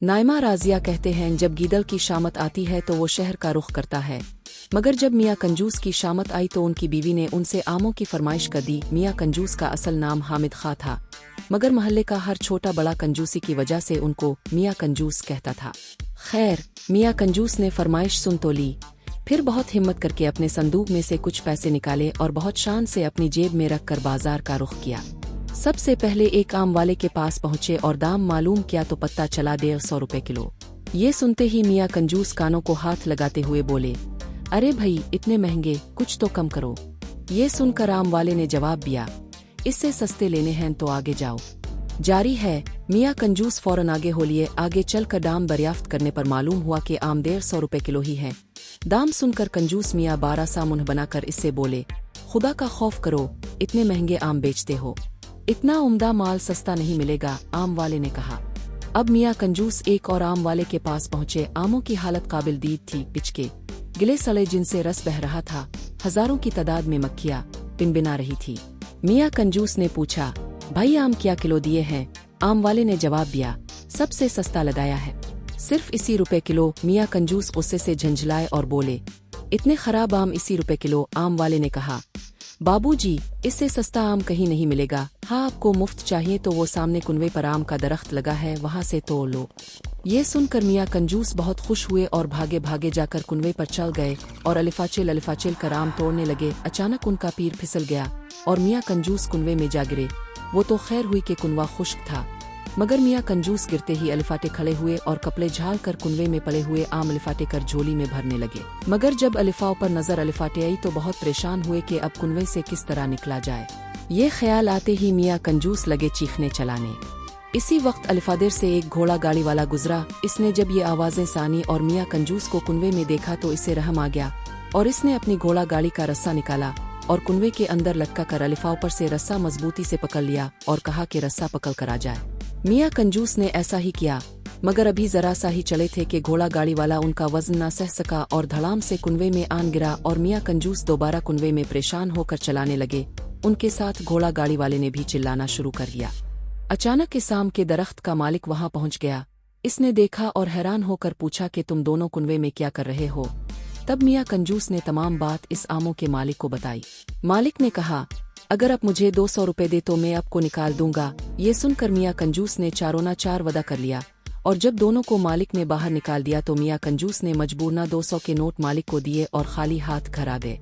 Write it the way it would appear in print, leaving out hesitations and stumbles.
नाइमा राजिया कहते हैं जब गीदड़ की शामत आती है तो वो शहर का रुख करता है, मगर जब मियाँ कंजूस की शामत आई तो उनकी बीवी ने उनसे आमों की फरमाइश कर दी। मियाँ कंजूस का असल नाम हामिद खां था, मगर महल्ले का हर छोटा बड़ा कंजूसी की वजह से उनको मियाँ कंजूस कहता था। खैर, मियाँ कंजूस ने फरमाइश सुन तो ली, फिर बहुत हिम्मत करके अपने संदूक में से कुछ पैसे निकाले और बहुत शान से अपनी जेब में रखकर बाजार का रुख किया। सबसे पहले एक आम वाले के पास पहुंचे और दाम मालूम किया तो पता चला 150 रुपए किलो। ये सुनते ही मियाँ कंजूस कानों को हाथ लगाते हुए बोले, अरे भई इतने महंगे, कुछ तो कम करो। ये सुनकर आम वाले ने जवाब दिया, इससे सस्ते लेने हैं तो आगे जाओ। जारी है। मियाँ कंजूस फौरन आगे हो लिए। आगे चलकर दाम दरियाफ्त करने पर मालूम हुआ कि आम 150 रुपए किलो ही है। दाम सुनकर कंजूस मियाँ 12 सा मुंह बनाकर इससे बोले, खुदा का खौफ करो, इतने महंगे आम बेचते हो, इतना उम्दा माल सस्ता नहीं मिलेगा। आम वाले ने कहा। अब मियाँ कंजूस एक और आम वाले के पास पहुंचे। आमों की हालत काबिल दीद थी, पिचके गिले सड़े जिनसे रस बह रहा था। हजारों की तादाद में मक्खियाँ पिनबिना रही थी। मियाँ कंजूस ने पूछा, भाई आम क्या किलो दिए हैं? आम वाले ने जवाब दिया, सबसे सस्ता लगाया है, सिर्फ इसी रुपए किलो। मियाँ कंजूस गुस्से से झंझलाए और बोले, इतने खराब आम इसी रुपए किलो? आम वाले ने कहा, बाबूजी, इससे सस्ता आम कहीं नहीं मिलेगा। हाँ, आपको मुफ्त चाहिए तो वो सामने कुनवे पर आम का दरख्त लगा है, वहाँ से तोड़ लो। ये सुनकर मियाँ कंजूस बहुत खुश हुए और भागे भागे जाकर कुनवे पर चल गए और अलिफाचिल कर आम तोड़ने लगे। अचानक उनका पैर फिसल गया और मियाँ कंजूस कुनवे में जा गिरे। वो तो खैर हुई कि कुनवा खुश्क था, मगर मियाँ कंजूस गिरते ही अलिफाटे खड़े हुए और कपड़े झाड़ कर कुनवे में पड़े हुए आम अलिफाटे कर झोली में भरने लगे। मगर जब अलिफाओं पर नजर अलिफाटे आई तो बहुत परेशान हुए कि अब कुनवे से किस तरह निकला जाए। ये ख्याल आते ही मियाँ कंजूस लगे चीखने चलाने। इसी वक्त अलिफादेर से एक घोड़ा गाड़ी वाला गुजरा। इसने जब ये आवाजें सानी और मियाँ कंजूस को कुनवे में देखा तो इसे रहम आ गया और इसने अपनी घोड़ा गाड़ी का रस्सा निकाला और कुनवे के अंदर लटका कर अलिफाओं पर से रस्सा मजबूती से पकड़ लिया और कहा कि रस्सा पकड़ कर आ जाए। मियाँ कंजूस ने ऐसा ही किया, मगर अभी जरा सा ही चले थे कि घोड़ा गाड़ी वाला उनका वजन न सह सका और धड़ाम से कुनवे में आन गिरा और मियाँ कंजूस दोबारा कुनवे में परेशान होकर चलाने लगे। उनके साथ घोड़ा गाड़ी वाले ने भी चिल्लाना शुरू कर दिया। अचानक इस आम के दरख्त का मालिक वहां पहुंच गया। इसने देखा और हैरान होकर पूछा कि तुम दोनों कुनवे में क्या कर रहे हो? तब मियाँ कंजूस ने तमाम बात इस आमों के मालिक को बताई। मालिक ने कहा, अगर आप मुझे 200 रुपए दे तो मैं आपको निकाल दूंगा। ये सुनकर मियाँ कंजूस ने चारों चार वदा कर लिया और जब दोनों को मालिक ने बाहर निकाल दिया तो मियाँ कंजूस ने मजबूरना 200 के नोट मालिक को दिए और खाली हाथ घर आ गए।